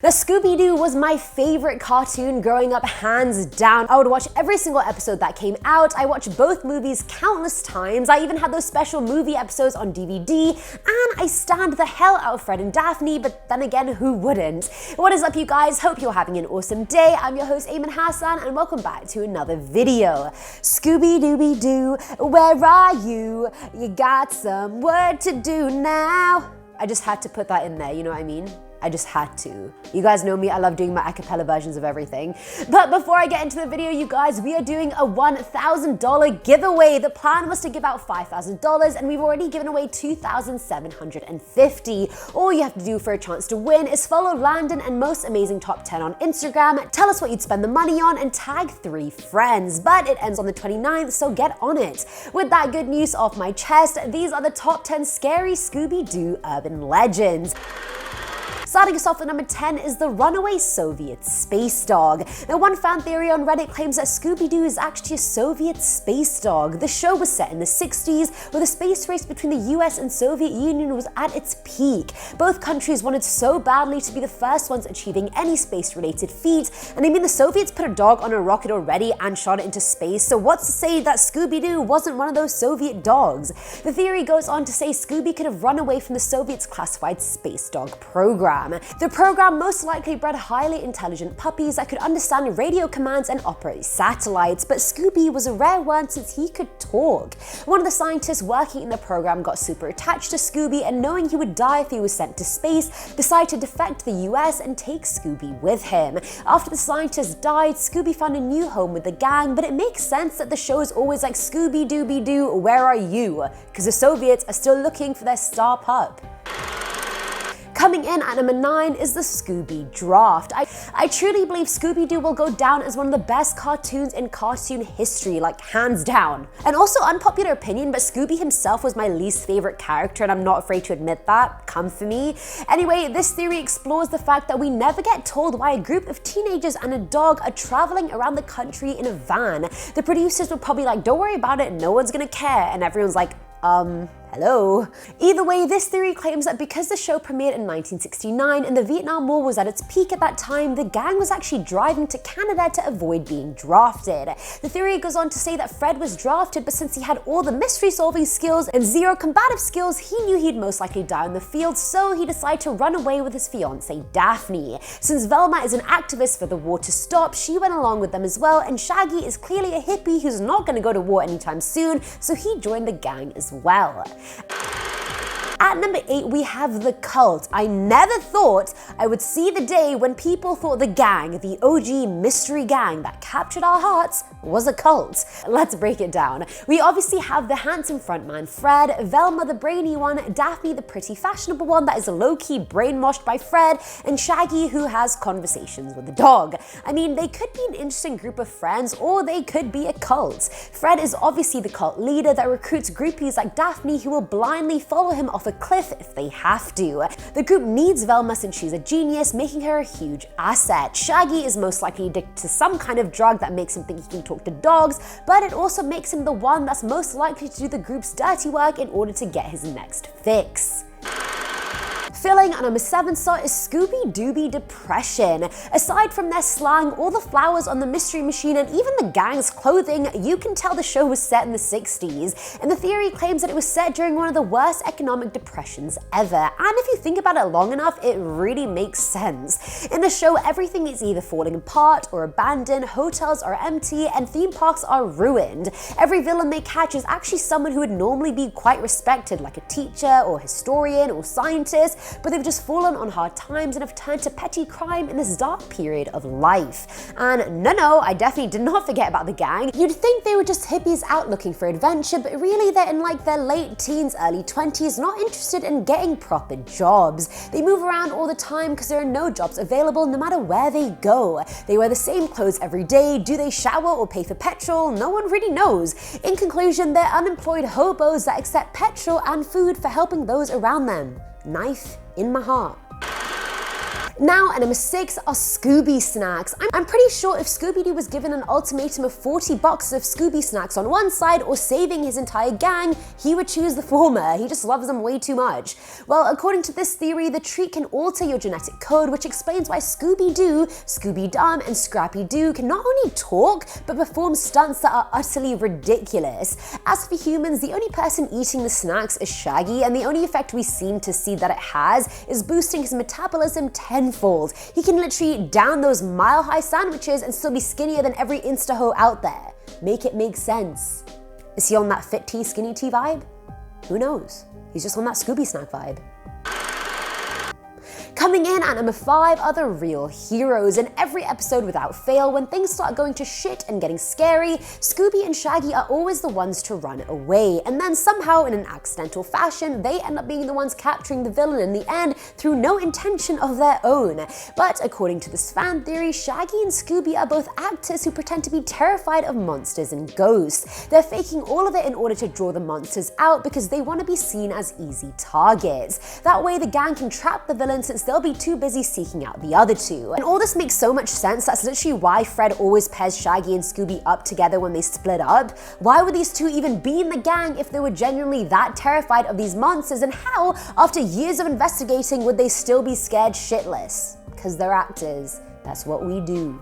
Now, Scooby Doo was my favorite cartoon growing up, hands down. I would watch every single episode that came out. I watched both movies countless times. I even had those special movie episodes on DVD, and I stand the hell out of Fred and Daphne, but then again, who wouldn't? What is up, you guys? Hope you're having an awesome day. I'm your host, Ayman Hassan, and welcome back to another video. Scooby Dooby Doo, where are you? You got some work to do now. I just had to put that in there, you know what I mean? I just had to. You guys know me, I love doing my a cappella versions of everything. But before I get into the video, you guys, we are doing a $1,000 giveaway. The plan was to give out $5,000 and we've already given away $2,750. All you have to do for a chance to win is follow Landon and Most Amazing Top 10 on Instagram, tell us what you'd spend the money on, and tag 3 friends. But it ends on the 29th, so get on it. With that good news off my chest, these are the top 10 scary Scooby Doo urban legends. Starting us off at number 10 is the runaway Soviet space dog. Now, one fan theory on Reddit claims that Scooby Doo is actually a Soviet space dog. The show was set in the 60s, where the space race between the US and Soviet Union was at its peak. Both countries wanted so badly to be the first ones achieving any space-related feat, and I mean, the Soviets put a dog on a rocket already and shot it into space, so what's to say that Scooby Doo wasn't one of those Soviet dogs? The theory goes on to say Scooby could have run away from the Soviets' classified space dog program. The program most likely bred highly intelligent puppies that could understand radio commands and operate satellites, but Scooby was a rare one since he could talk. One of the scientists working in the program got super attached to Scooby, and knowing he would die if he was sent to space, decided to defect to the US and take Scooby with him. After the scientist died, Scooby found a new home with the gang, but it makes sense that the show is always like Scooby Dooby Doo, where are you? Because the Soviets are still looking for their star pup. Coming in at number 9 is the Scooby Draft. I truly believe Scooby Doo will go down as one of the best cartoons in cartoon history, like hands down. And also, unpopular opinion, but Scooby himself was my least favorite character, and I'm not afraid to admit that. Come for me. Anyway, this theory explores the fact that we never get told why a group of teenagers and a dog are traveling around the country in a van. The producers were probably like, don't worry about it, no one's gonna care, and everyone's like, hello. Either way, this theory claims that because the show premiered in 1969 and the Vietnam War was at its peak at that time, the gang was actually driving to Canada to avoid being drafted. The theory goes on to say that Fred was drafted, but since he had all the mystery solving skills and 0 combative skills, he knew he'd most likely die in the field, so he decided to run away with his fiancée Daphne. Since Velma is an activist for the war to stop, she went along with them as well, and Shaggy is clearly a hippie who's not going to go to war anytime soon, so he joined the gang as well. At number 8, we have the cult. I never thought I would see the day when people thought the gang, the OG mystery gang that captured our hearts, was a cult. Let's break it down. We obviously have the handsome frontman Fred, Velma the brainy one, Daphne the pretty fashionable one that is low-key brainwashed by Fred, and Shaggy who has conversations with the dog. I mean, they could be an interesting group of friends, or they could be a cult. Fred is obviously the cult leader that recruits groupies like Daphne who will blindly follow him off a cliff if they have to. The group needs Velma since she's a genius, making her a huge asset. Shaggy is most likely addicted to some kind of drug that makes him think he can talk to dogs, but it also makes him the one that's most likely to do the group's dirty work in order to get his next fix. Filling at number 7 slot is Scooby Dooby Depression. Aside from their slang, all the flowers on the mystery machine, and even the gang's clothing, you can tell the show was set in the 60s. And the theory claims that it was set during one of the worst economic depressions ever. And if you think about it long enough, it really makes sense. In the show, everything is either falling apart or abandoned, hotels are empty, and theme parks are ruined. Every villain they catch is actually someone who would normally be quite respected, like a teacher or historian or scientist, but they've just fallen on hard times and have turned to petty crime in this dark period of life. And no, I definitely did not forget about the gang. You'd think they were just hippies out looking for adventure, but really they're in like their late teens, early 20s, not interested in getting proper jobs. They move around all the time because there are no jobs available no matter where they go. They wear the same clothes every day. Do they shower or pay for petrol? No one really knows. In conclusion, they're unemployed hobos that accept petrol and food for helping those around them. Knife in my heart. Now, at number 6 are Scooby snacks. I'm pretty sure if Scooby Doo was given an ultimatum of 40 boxes of Scooby snacks on one side or saving his entire gang, he would choose the former. He just loves them way too much. Well, according to this theory, the treat can alter your genetic code, which explains why Scooby Doo, Scooby Dum, and Scrappy Doo can not only talk, but perform stunts that are utterly ridiculous. As for humans, the only person eating the snacks is Shaggy, and the only effect we seem to see that it has is boosting his metabolism tenfold. He can literally down those mile-high sandwiches and still be skinnier than every Insta-ho out there. Make it make sense. Is he on that fit tea, skinny tea vibe? Who knows? He's just on that Scooby snack vibe. Coming in at number 5 are the real heroes. In every episode without fail, when things start going to shit and getting scary, Scooby and Shaggy are always the ones to run away, and then somehow in an accidental fashion, they end up being the ones capturing the villain in the end through no intention of their own. But according to this fan theory, Shaggy and Scooby are both actors who pretend to be terrified of monsters and ghosts. They're faking all of it in order to draw the monsters out because they want to be seen as easy targets. That way the gang can trap the villain since they'll be too busy seeking out the other two. And all this makes so much sense. That's literally why Fred always pairs Shaggy and Scooby up together when they split up. Why would these two even be in the gang if they were genuinely that terrified of these monsters? And how, after years of investigating, would they still be scared shitless? Because they're actors. That's what we do.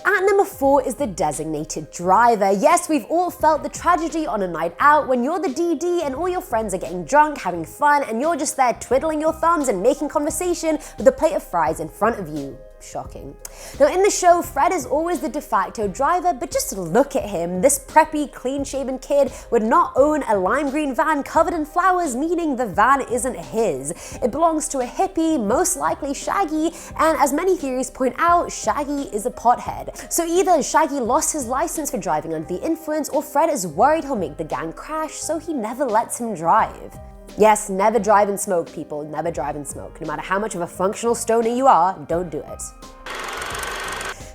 At number 4 is the designated driver. Yes, we've all felt the tragedy on a night out when you're the DD and all your friends are getting drunk, having fun, and you're just there twiddling your thumbs and making conversation with a plate of fries in front of you. Shocking. Now in the show, Fred is always the de facto driver, but just look at him. This preppy, clean-shaven kid would not own a lime green van covered in flowers, meaning the van isn't his. It belongs to a hippie, most likely Shaggy, and as many theories point out, Shaggy is a pothead. So either Shaggy lost his license for driving under the influence, or Fred is worried he'll make the gang crash, so he never lets him drive. Yes, never drive and smoke, people. Never drive and smoke. No matter how much of a functional stoner you are, don't do it.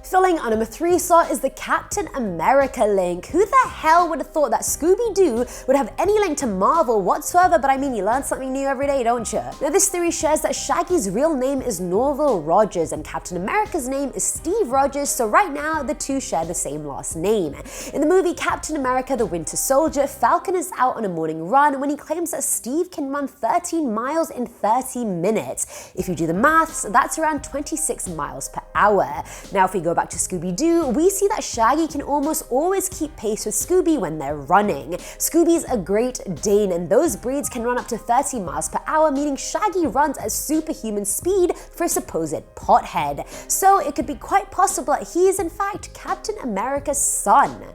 Filling our number 3 slot is the Captain America link. Who the hell would have thought that Scooby Doo would have any link to Marvel whatsoever? But I mean, you learn something new every day, don't you? Now this theory shares that Shaggy's real name is Norval Rogers and Captain America's name is Steve Rogers, so right now the two share the same last name. In the movie Captain America the Winter Soldier, Falcon is out on a morning run when he claims that Steve can run 13 miles in 30 minutes. If you do the maths, that's around 26 miles per hour. Now if we go back to Scooby Doo, we see that Shaggy can almost always keep pace with Scooby when they're running. Scooby's a Great Dane, and those breeds can run up to 30 miles per hour, meaning Shaggy runs at superhuman speed for a supposed pothead. So it could be quite possible that he is in fact Captain America's son.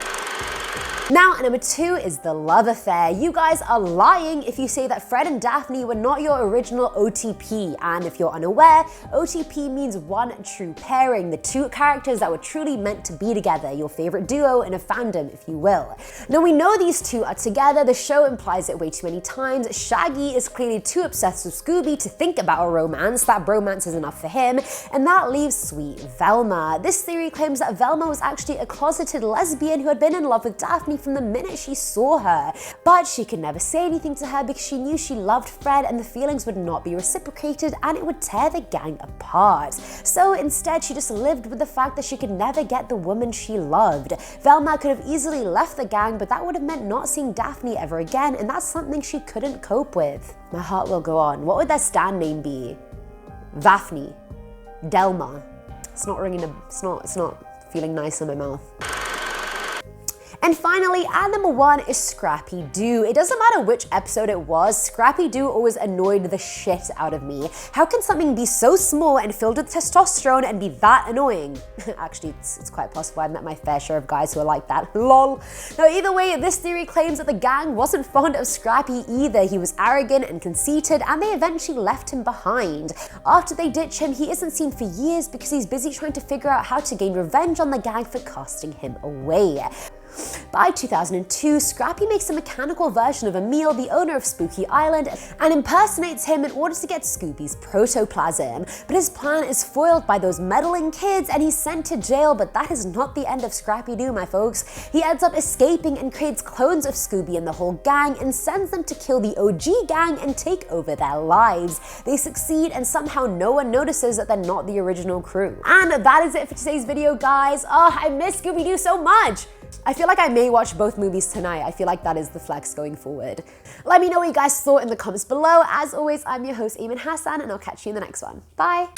Now, at number 2 is the love affair. You guys are lying if you say that Fred and Daphne were not your original OTP. And if you're unaware, OTP means one true pairing, the two characters that were truly meant to be together, your favorite duo in a fandom, if you will. Now, we know these two are together. The show implies it way too many times. Shaggy is clearly too obsessed with Scooby to think about a romance. That bromance is enough for him. And that leaves sweet Velma. This theory claims that Velma was actually a closeted lesbian who had been in love with Daphne from the minute she saw her, but she could never say anything to her because she knew she loved Fred and the feelings would not be reciprocated and it would tear the gang apart. So instead she just lived with the fact that she could never get the woman she loved. Velma could have easily left the gang, but that would have meant not seeing Daphne ever again, and that's something she couldn't cope with. My heart will go on. What would their stand name be? Daphne. Delma. It's not feeling nice in my mouth. And finally, at number 1 is Scrappy Doo. It doesn't matter which episode it was, Scrappy Doo always annoyed the shit out of me. How can something be so small and filled with testosterone and be that annoying? Actually, it's quite possible. I've met my fair share of guys who are like that. Lol. Now, either way, this theory claims that the gang wasn't fond of Scrappy either. He was arrogant and conceited, and they eventually left him behind. After they ditch him, he isn't seen for years because he's busy trying to figure out how to gain revenge on the gang for casting him away. By 2002, Scrappy makes a mechanical version of Emil, the owner of Spooky Island, and impersonates him in order to get Scooby's protoplasm. But his plan is foiled by those meddling kids and he's sent to jail, but that is not the end of Scrappy Doo, my folks. He ends up escaping and creates clones of Scooby and the whole gang and sends them to kill the OG gang and take over their lives. They succeed and somehow no one notices that they're not the original crew. And that is it for today's video, guys. Oh, I miss Scooby Doo so much. I feel like I may watch both movies tonight. I feel like that is the flex going forward. Let me know what you guys thought in the comments below. As always, I'm your host, Eamon Hassan, and I'll catch you in the next one. Bye.